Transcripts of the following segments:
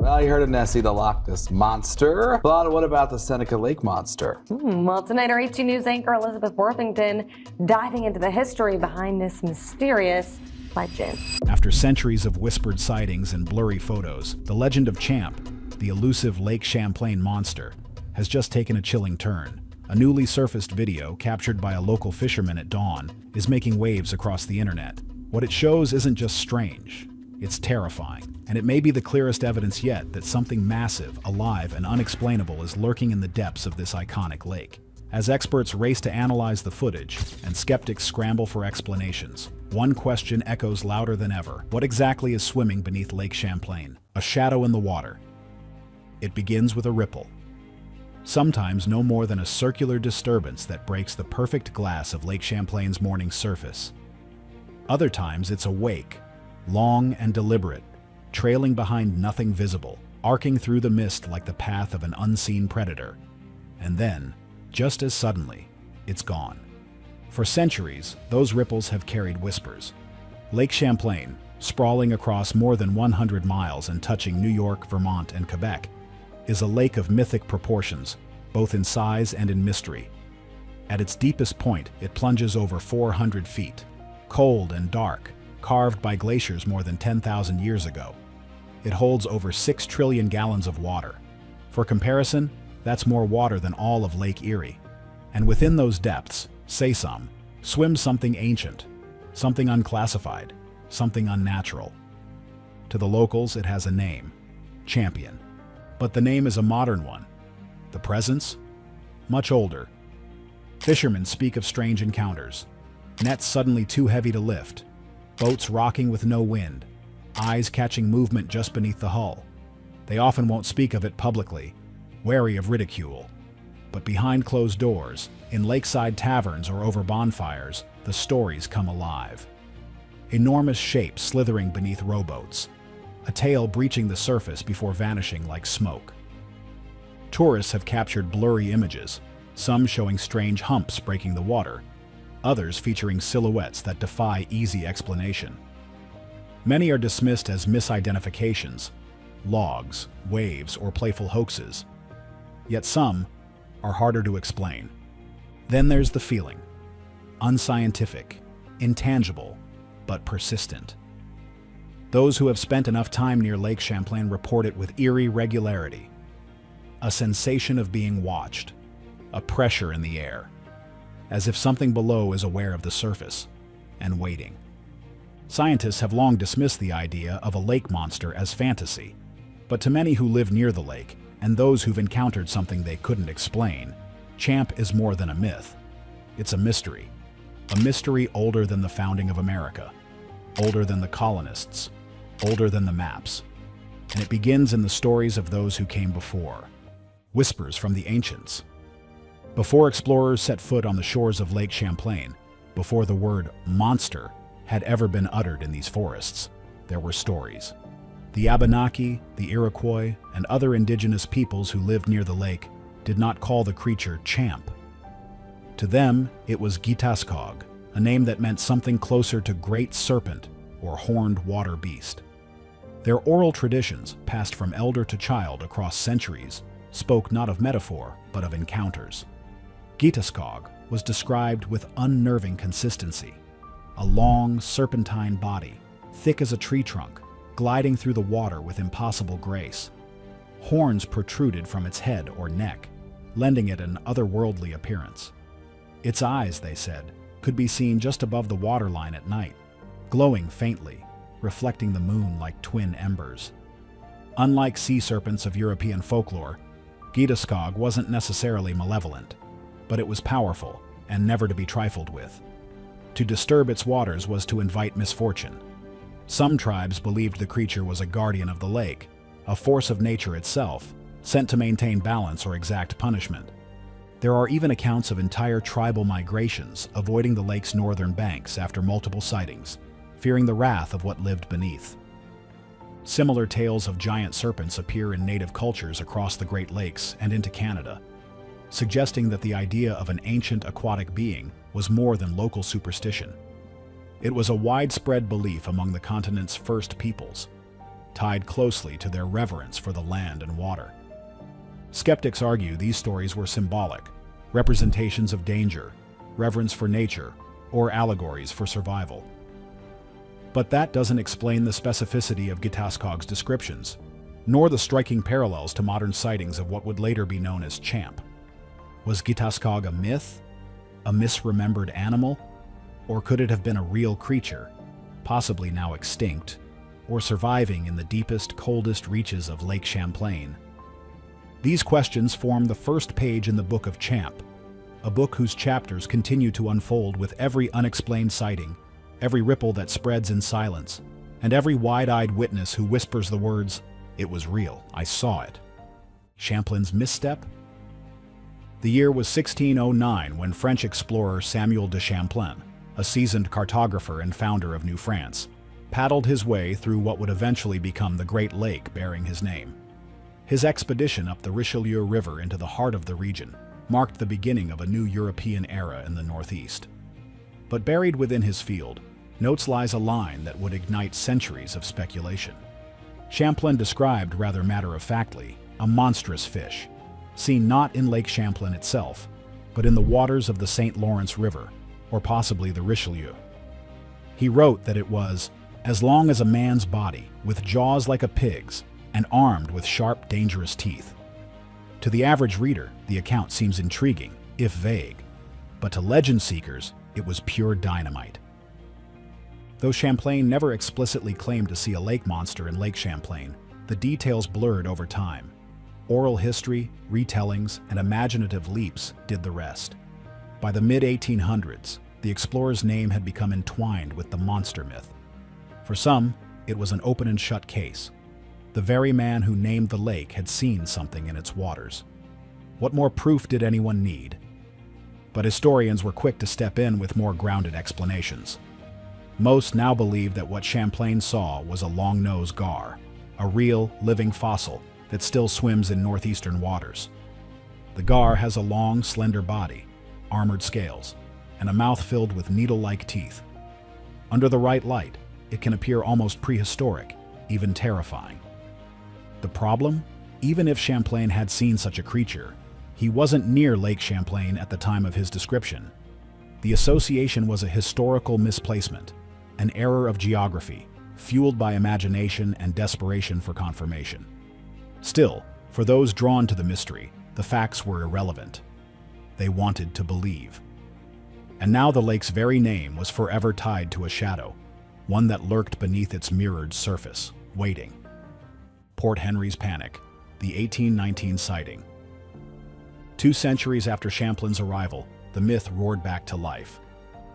Well, you heard of Nessie, the Loch Ness Monster. But what about the Seneca Lake Monster? Well, tonight our 18 News anchor Elizabeth Worthington diving into the history behind this mysterious legend. After centuries of whispered sightings and blurry photos, the legend of Champ, the elusive Lake Champlain monster, has just taken a chilling turn. A newly surfaced video captured by a local fisherman at dawn is making waves across the internet. What it shows isn't just strange, it's terrifying, and it may be the clearest evidence yet that something massive, alive, and unexplainable is lurking in the depths of this iconic lake. As experts race to analyze the footage and skeptics scramble for explanations, one question echoes louder than ever. What exactly is swimming beneath Lake Champlain? A shadow in the water. It begins with a ripple, sometimes no more than a circular disturbance that breaks the perfect glass of Lake Champlain's morning surface. Other times it's a wake, long and deliberate, trailing behind nothing visible, arcing through the mist like the path of an unseen predator. And then, just as suddenly, it's gone. For centuries, those ripples have carried whispers. Lake Champlain, sprawling across more than 100 miles and touching New York, Vermont, and Quebec, is a lake of mythic proportions, both in size and in mystery. At its deepest point, it plunges over 400 feet, cold and dark, carved by glaciers more than 10,000 years ago. It holds over 6 trillion gallons of water. For comparison, that's more water than all of Lake Erie. And within those depths, swims something ancient, something unclassified, something unnatural. To the locals, it has a name, Champion. But the name is a modern one. The presence? Much older. Fishermen speak of strange encounters. Nets suddenly too heavy to lift. Boats rocking with no wind. Eyes catching movement just beneath the hull. They often won't speak of it publicly, wary of ridicule. But behind closed doors, in lakeside taverns or over bonfires, the stories come alive. Enormous shapes slithering beneath rowboats. A tail breaching the surface before vanishing like smoke. Tourists have captured blurry images, some showing strange humps breaking the water, others featuring silhouettes that defy easy explanation. Many are dismissed as misidentifications, logs, waves, or playful hoaxes. Yet some are harder to explain. Then there's the feeling. Unscientific, intangible, but persistent. Those who have spent enough time near Lake Champlain report it with eerie regularity. A sensation of being watched, a pressure in the air, as if something below is aware of the surface and waiting. Scientists have long dismissed the idea of a lake monster as fantasy, but to many who live near the lake and those who've encountered something they couldn't explain, Champ is more than a myth. It's a mystery older than the founding of America, older than the colonists, older than the maps. And it begins in the stories of those who came before. Whispers from the ancients. Before explorers set foot on the shores of Lake Champlain, before the word monster had ever been uttered in these forests, there were stories. The Abenaki, the Iroquois, and other indigenous peoples who lived near the lake did not call the creature Champ. To them, it was Gitaskog, a name that meant something closer to great serpent or horned water beast. Their oral traditions, passed from elder to child across centuries, spoke not of metaphor, but of encounters. Gitaskog was described with unnerving consistency. A long, serpentine body, thick as a tree trunk, gliding through the water with impossible grace. Horns protruded from its head or neck, lending it an otherworldly appearance. Its eyes, they said, could be seen just above the waterline at night, glowing faintly, reflecting the moon like twin embers. Unlike sea serpents of European folklore, Gitaskog wasn't necessarily malevolent, but it was powerful and never to be trifled with. To disturb its waters was to invite misfortune. Some tribes believed the creature was a guardian of the lake, a force of nature itself, sent to maintain balance or exact punishment. There are even accounts of entire tribal migrations avoiding the lake's northern banks after multiple sightings, fearing the wrath of what lived beneath. Similar tales of giant serpents appear in native cultures across the Great Lakes and into Canada, suggesting that the idea of an ancient aquatic being was more than local superstition. It was a widespread belief among the continent's first peoples. tied closely to their reverence for the land and water. Skeptics argue these stories were symbolic, representations of danger, reverence for nature, or allegories for survival. But that doesn't explain the specificity of Gitaskog's descriptions, nor the striking parallels to modern sightings of what would later be known as Champ. Was Gitaskog a myth? A misremembered animal? Or could it have been a real creature, possibly now extinct, or surviving in the deepest, coldest reaches of Lake Champlain? These questions form the first page in the Book of Champ, a book whose chapters continue to unfold with every unexplained sighting, every ripple that spreads in silence, and every wide-eyed witness who whispers the words, "It was real, I saw it." Champlain's misstep? The year was 1609 when French explorer Samuel de Champlain, a seasoned cartographer and founder of New France, paddled his way through what would eventually become the Great Lake bearing his name. His expedition up the Richelieu River into the heart of the region marked the beginning of a new European era in the Northeast. But buried within his field, notes lies a line that would ignite centuries of speculation. Champlain described, rather matter-of-factly, a monstrous fish, seen not in Lake Champlain itself, but in the waters of the St. Lawrence River, or possibly the Richelieu. He wrote that it was as long as a man's body, with jaws like a pig's, and armed with sharp, dangerous teeth. To the average reader, the account seems intriguing, if vague, but to legend seekers, it was pure dynamite. Though Champlain never explicitly claimed to see a lake monster in Lake Champlain, the details blurred over time. Oral history, retellings, and imaginative leaps did the rest. By the mid-1800s, the explorer's name had become entwined with the monster myth. For some, it was an open and shut case. The very man who named the lake had seen something in its waters. What more proof did anyone need? But historians were quick to step in with more grounded explanations. Most now believe that what Champlain saw was a long-nosed gar, a real, living fossil that still swims in northeastern waters. The gar has a long, slender body, armored scales, and a mouth filled with needle-like teeth. Under the right light, it can appear almost prehistoric, even terrifying. The problem? Even if Champlain had seen such a creature, he wasn't near Lake Champlain at the time of his description. The association was a historical misplacement, an error of geography, fueled by imagination and desperation for confirmation. Still, for those drawn to the mystery, the facts were irrelevant. They wanted to believe. And now the lake's very name was forever tied to a shadow, one that lurked beneath its mirrored surface, waiting. Port Henry's Panic, the 1819 sighting. 2 centuries after Champlain's arrival, the myth roared back to life.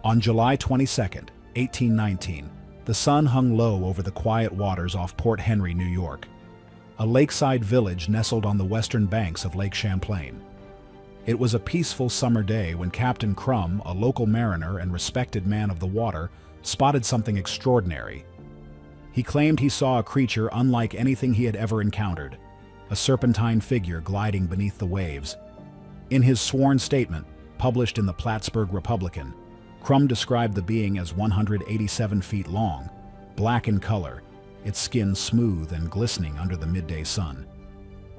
On July 22, 1819, the sun hung low over the quiet waters off Port Henry, New York, a lakeside village nestled on the western banks of Lake Champlain. It was a peaceful summer day when Captain Crum, a local mariner and respected man of the water, spotted something extraordinary. He claimed he saw a creature unlike anything he had ever encountered, a serpentine figure gliding beneath the waves. In his sworn statement, published in the Plattsburgh Republican, Crum described the being as 187 feet long, black in color, its skin smooth and glistening under the midday sun.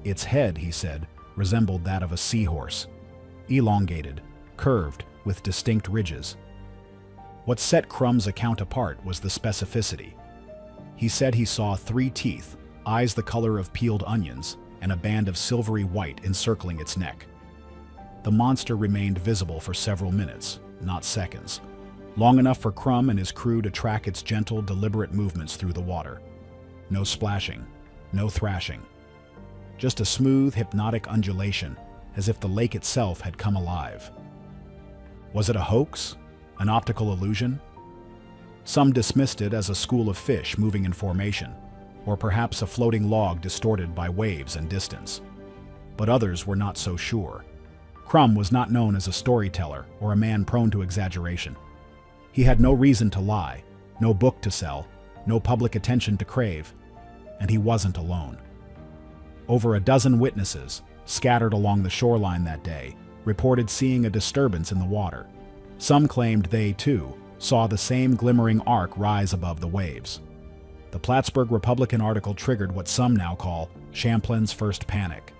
Its head, he said, resembled that of a seahorse, elongated, curved, with distinct ridges. What set Crum's account apart was the specificity. He said he saw 3 teeth, eyes the color of peeled onions, and a band of silvery white encircling its neck. The monster remained visible for several minutes, not seconds, long enough for Crum and his crew to track its gentle, deliberate movements through the water. No splashing, no thrashing. Just a smooth, hypnotic undulation, as if the lake itself had come alive. Was it a hoax? An optical illusion? Some dismissed it as a school of fish moving in formation, or perhaps a floating log distorted by waves and distance. But others were not so sure. Crum was not known as a storyteller or a man prone to exaggeration. He had no reason to lie, no book to sell, no public attention to crave, and he wasn't alone. Over a dozen witnesses, scattered along the shoreline that day, reported seeing a disturbance in the water. Some claimed they, too, saw the same glimmering arc rise above the waves. The Plattsburgh Republican article triggered what some now call Champlain's first panic.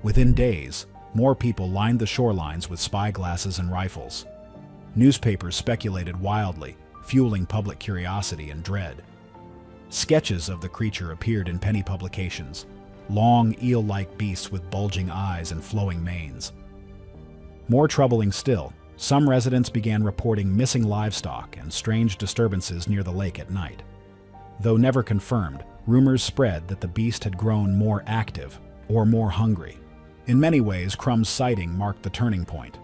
Within days, more people lined the shorelines with spyglasses and rifles. Newspapers speculated wildly, fueling public curiosity and dread. Sketches of the creature appeared in penny publications, long eel-like beasts with bulging eyes and flowing manes. More troubling still, some residents began reporting missing livestock and strange disturbances near the lake at night. Though never confirmed, rumors spread that the beast had grown more active or more hungry. In many ways, Crumb's sighting marked the turning point.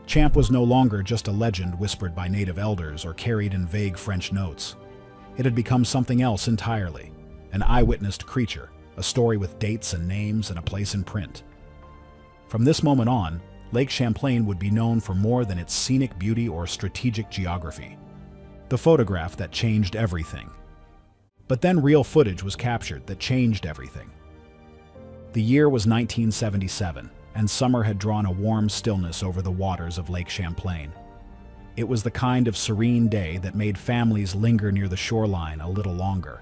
Champ was no longer just a legend whispered by native elders or carried in vague French notes. It had become something else entirely, an eyewitnessed creature, a story with dates and names and a place in print. From this moment on, Lake Champlain would be known for more than its scenic beauty or strategic geography. The photograph that changed everything. But then real footage was captured that changed everything. The year was 1977, and summer had drawn a warm stillness over the waters of Lake Champlain. It was the kind of serene day that made families linger near the shoreline a little longer.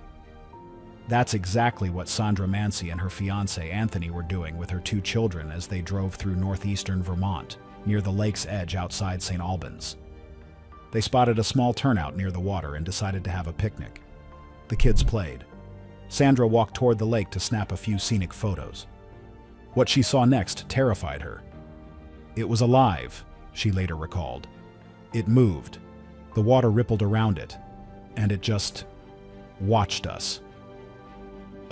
That's exactly what Sandra Mancy and her fiancé Anthony were doing with her two children as they drove through northeastern Vermont, near the lake's edge outside St. Albans. They spotted a small turnout near the water and decided to have a picnic. The kids played. Sandra walked toward the lake to snap a few scenic photos. What she saw next terrified her. It was alive, she later recalled. It moved. The water rippled around it, and it just watched us.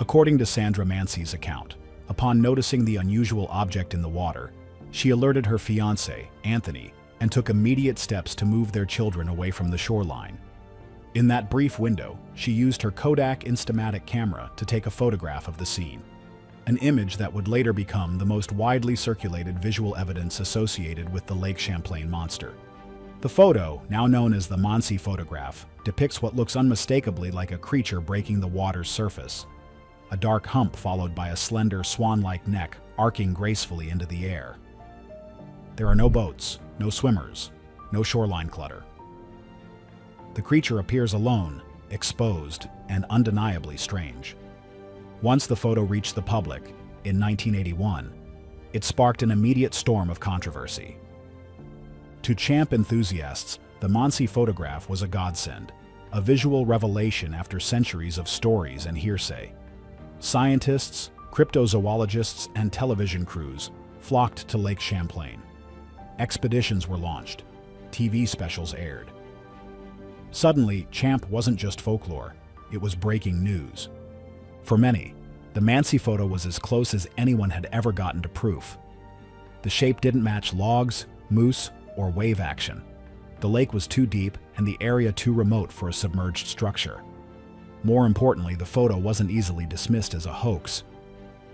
According to Sandra Mancy's account, upon noticing the unusual object in the water, she alerted her fiancé, Anthony, and took immediate steps to move their children away from the shoreline. In that brief window, she used her Kodak Instamatic camera to take a photograph of the scene, an image that would later become the most widely circulated visual evidence associated with the Lake Champlain monster. The photo, now known as the Mancy photograph, depicts what looks unmistakably like a creature breaking the water's surface. A dark hump followed by a slender swan-like neck arcing gracefully into the air. There are no boats, no swimmers, no shoreline clutter. The creature appears alone, exposed, and undeniably strange. Once the photo reached the public, in 1981, it sparked an immediate storm of controversy. To Champ enthusiasts, the Mancy photograph was a godsend, a visual revelation after centuries of stories and hearsay. Scientists, cryptozoologists, and television crews flocked to Lake Champlain. Expeditions were launched. TV specials aired. Suddenly, Champ wasn't just folklore, it was breaking news. For many, the Mancy photo was as close as anyone had ever gotten to proof. The shape didn't match logs, moose, or wave action. The lake was too deep and the area too remote for a submerged structure. More importantly, the photo wasn't easily dismissed as a hoax.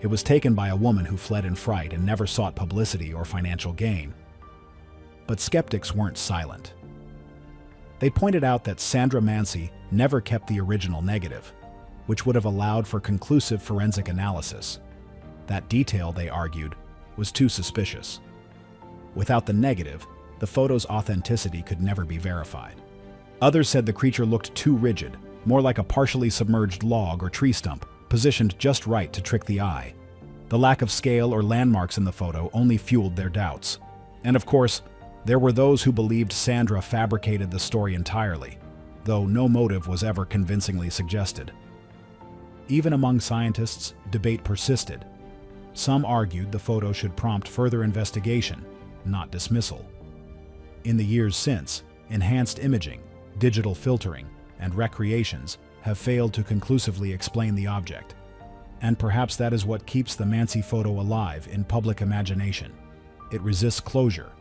It was taken by a woman who fled in fright and never sought publicity or financial gain. But skeptics weren't silent. They pointed out that Sandra Mancy never kept the original negative, which would have allowed for conclusive forensic analysis. That detail, they argued, was too suspicious. Without the negative, the photo's authenticity could never be verified. Others said the creature looked too rigid, more like a partially submerged log or tree stump, positioned just right to trick the eye. The lack of scale or landmarks in the photo only fueled their doubts. And of course, there were those who believed Sandra fabricated the story entirely, though no motive was ever convincingly suggested. Even among scientists, debate persisted. Some argued the photo should prompt further investigation, not dismissal. In the years since, enhanced imaging, digital filtering, and recreations have failed to conclusively explain the object. And perhaps that is what keeps the Mancy photo alive in public imagination. It resists closure.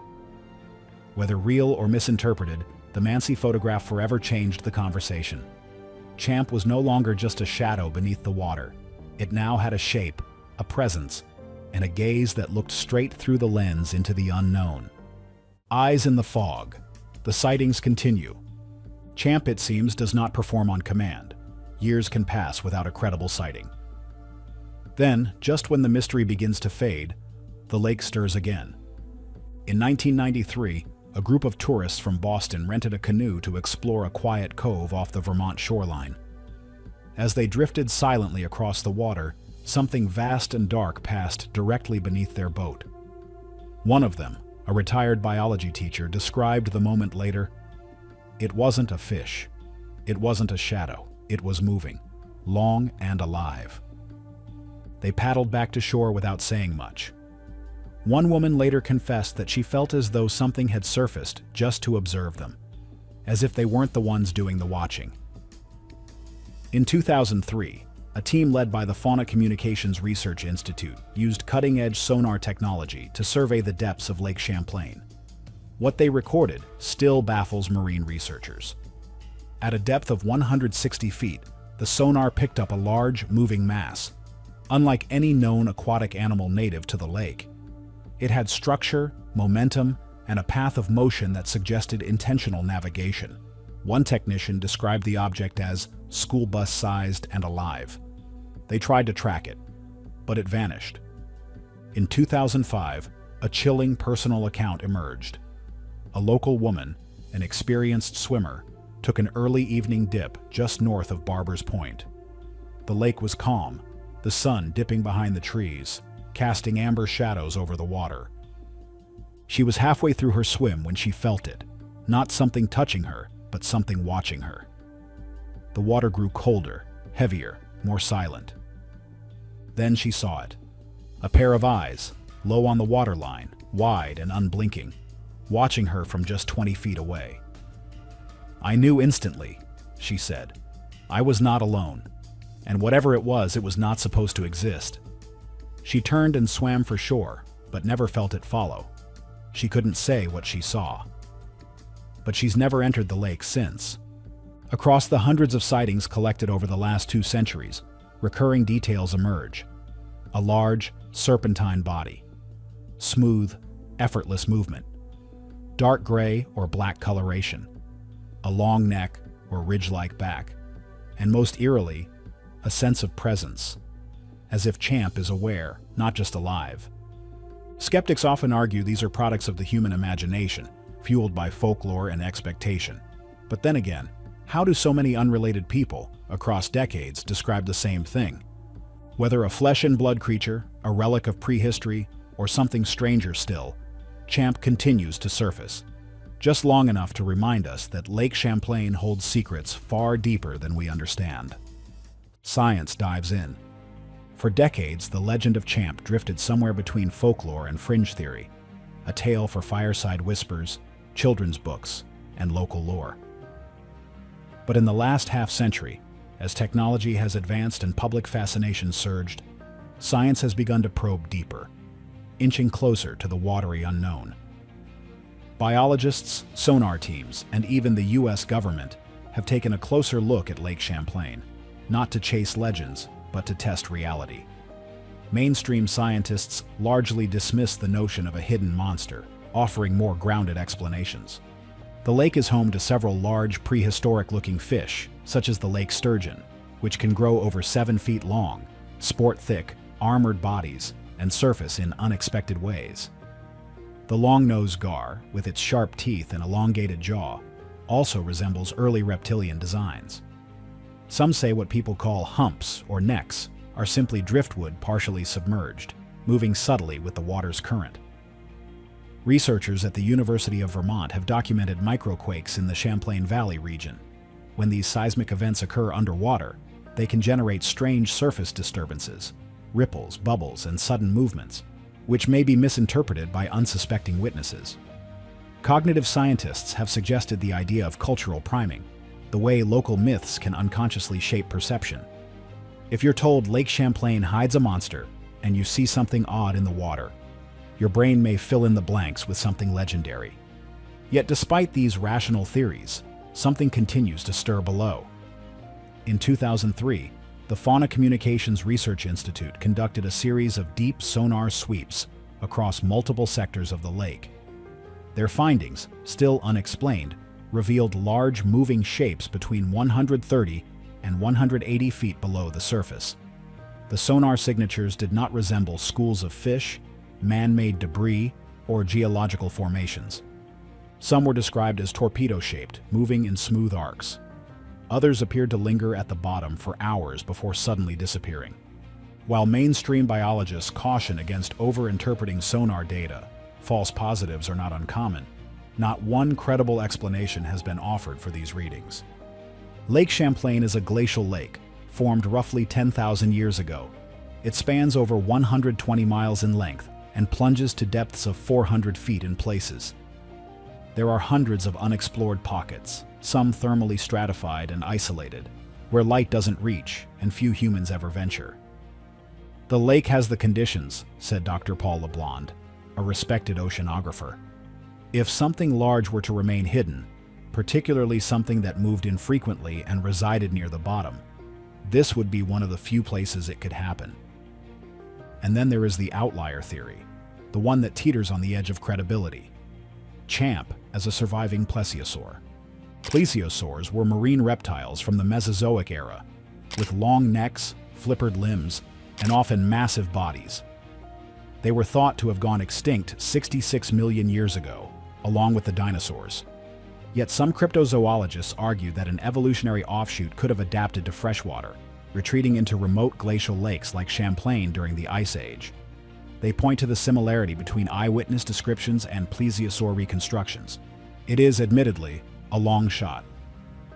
Whether real or misinterpreted, the Mancy photograph forever changed the conversation. Champ was no longer just a shadow beneath the water. It now had a shape, a presence, and a gaze that looked straight through the lens into the unknown. Eyes in the fog. The sightings continue. Champ, it seems, does not perform on command. Years can pass without a credible sighting. Then, just when the mystery begins to fade, the lake stirs again. In 1993, a group of tourists from Boston rented a canoe to explore a quiet cove off the Vermont shoreline. As they drifted silently across the water, something vast and dark passed directly beneath their boat. One of them, a retired biology teacher, described the moment later. It wasn't a fish. It wasn't a shadow. It was moving, long and alive. They paddled back to shore without saying much. One woman later confessed that she felt as though something had surfaced just to observe them, as if they weren't the ones doing the watching. In 2003, a team led by the Fauna Communications Research Institute used cutting-edge sonar technology to survey the depths of Lake Champlain. What they recorded still baffles marine researchers. At a depth of 160 feet, the sonar picked up a large, moving mass. Unlike any known aquatic animal native to the lake, it had structure, momentum, and a path of motion that suggested intentional navigation. One technician described the object as school bus-sized and alive. They tried to track it, but it vanished. In 2005, a chilling personal account emerged. A local woman, an experienced swimmer, took an early evening dip just north of Barber's Point. The lake was calm, the sun dipping behind the trees, casting amber shadows over the water. She was halfway through her swim when she felt it, not something touching her, but something watching her. The water grew colder, heavier, more silent. Then she saw it. A pair of eyes, low on the waterline, wide and unblinking, watching her from just 20 feet away. "I knew instantly," she said. "I was not alone, and whatever it was not supposed to exist." She turned and swam for shore, but never felt it follow. She couldn't say what she saw. But she's never entered the lake since. Across the hundreds of sightings collected over the last 2 centuries, recurring details emerge. A large, serpentine body. Smooth, effortless movement. Dark gray or black coloration. A long neck or ridge-like back. And most eerily, a sense of presence. As if Champ is aware, not just alive. Skeptics often argue these are products of the human imagination, fueled by folklore and expectation. But then again, how do so many unrelated people, across decades, describe the same thing? Whether a flesh and blood creature, a relic of prehistory, or something stranger still, Champ continues to surface, just long enough to remind us that Lake Champlain holds secrets far deeper than we understand. Science dives in. For decades, the legend of Champ drifted somewhere between folklore and fringe theory, a tale for fireside whispers, children's books, and local lore. But in the last half-century, as technology has advanced and public fascination surged, science has begun to probe deeper, inching closer to the watery unknown. Biologists, sonar teams, and even the US government have taken a closer look at Lake Champlain, not to chase legends, but to test reality. Mainstream scientists largely dismiss the notion of a hidden monster, offering more grounded explanations. The lake is home to several large, prehistoric-looking fish, such as the lake sturgeon, which can grow over 7 feet long, sport thick, armored bodies, and surface in unexpected ways. The long-nosed gar, with its sharp teeth and elongated jaw, also resembles early reptilian designs. Some say what people call humps or necks are simply driftwood partially submerged, moving subtly with the water's current. Researchers at the University of Vermont have documented microquakes in the Champlain Valley region. When these seismic events occur underwater, they can generate strange surface disturbances, ripples, bubbles, and sudden movements, which may be misinterpreted by unsuspecting witnesses. Cognitive scientists have suggested the idea of cultural priming, the way local myths can unconsciously shape perception. If you're told Lake Champlain hides a monster and you see something odd in the water, your brain may fill in the blanks with something legendary. Yet despite these rational theories, something continues to stir below. In 2003, the Fauna Communications Research Institute conducted a series of deep sonar sweeps across multiple sectors of the lake. Their findings, still unexplained, revealed large moving shapes between 130 and 180 feet below the surface. The sonar signatures did not resemble schools of fish, man-made debris, or geological formations. Some were described as torpedo-shaped, moving in smooth arcs. Others appeared to linger at the bottom for hours before suddenly disappearing. While mainstream biologists caution against over-interpreting sonar data, false positives are not uncommon. Not one credible explanation has been offered for these readings. Lake Champlain is a glacial lake, formed roughly 10,000 years ago. It spans over 120 miles in length and plunges to depths of 400 feet in places. There are hundreds of unexplored pockets, some thermally stratified and isolated, where light doesn't reach and few humans ever venture. The lake has the conditions, said Dr. Paul LeBlanc, a respected oceanographer. If something large were to remain hidden, particularly something that moved infrequently and resided near the bottom, this would be one of the few places it could happen. And then there is the outlier theory, the one that teeters on the edge of credibility. Champ as a surviving plesiosaur. Plesiosaurs were marine reptiles from the Mesozoic era, with long necks, flippered limbs, and often massive bodies. They were thought to have gone extinct 66 million years ago, along with the dinosaurs. Yet some cryptozoologists argue that an evolutionary offshoot could have adapted to freshwater, retreating into remote glacial lakes like Champlain during the Ice Age. They point to the similarity between eyewitness descriptions and plesiosaur reconstructions. It is, admittedly, a long shot.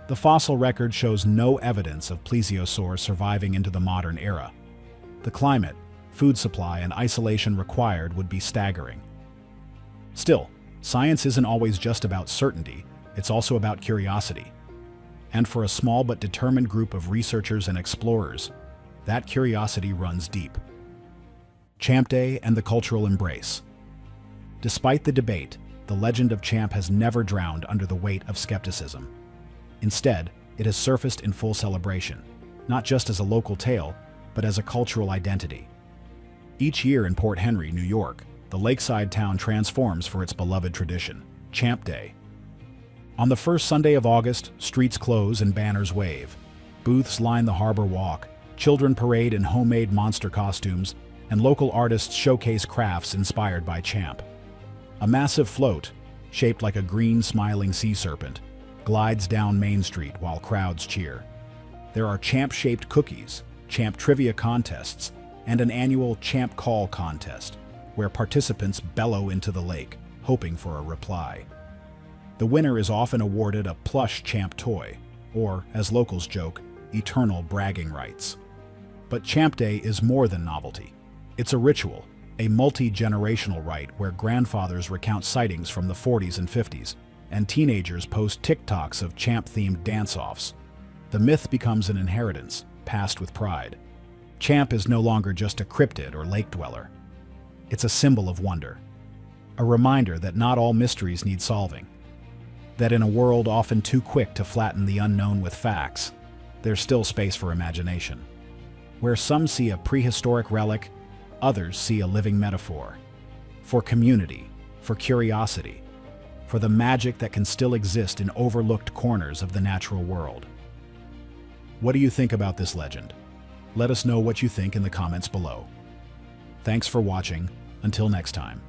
The fossil record shows no evidence of plesiosaurs surviving into the modern era. The climate, food supply, and isolation required would be staggering. Still, science isn't always just about certainty, it's also about curiosity. And for a small but determined group of researchers and explorers, that curiosity runs deep. Champ Day and the cultural embrace. Despite the debate, the legend of Champ has never drowned under the weight of skepticism. Instead, it has surfaced in full celebration, not just as a local tale, but as a cultural identity. Each year in Port Henry, New York, the lakeside town transforms for its beloved tradition, Champ Day. On the first Sunday of August, streets close and banners wave. Booths line the harbor walk, children parade in homemade monster costumes, and local artists showcase crafts inspired by Champ. A massive float, shaped like a green smiling sea serpent, glides down Main Street while crowds cheer. There are Champ-shaped cookies, Champ trivia contests, and an annual Champ Call contest, where participants bellow into the lake, hoping for a reply. The winner is often awarded a plush Champ toy, or, as locals joke, eternal bragging rights. But Champ Day is more than novelty. It's a ritual, a multi-generational rite where grandfathers recount sightings from the 40s and 50s, and teenagers post TikToks of Champ-themed dance-offs. The myth becomes an inheritance, passed with pride. Champ is no longer just a cryptid or lake dweller. It's a symbol of wonder, a reminder that not all mysteries need solving, that in a world often too quick to flatten the unknown with facts, there's still space for imagination. Where some see a prehistoric relic, others see a living metaphor. For community, for curiosity, for the magic that can still exist in overlooked corners of the natural world. What do you think about this legend? Let us know what you think in the comments below. Thanks for watching. Until next time.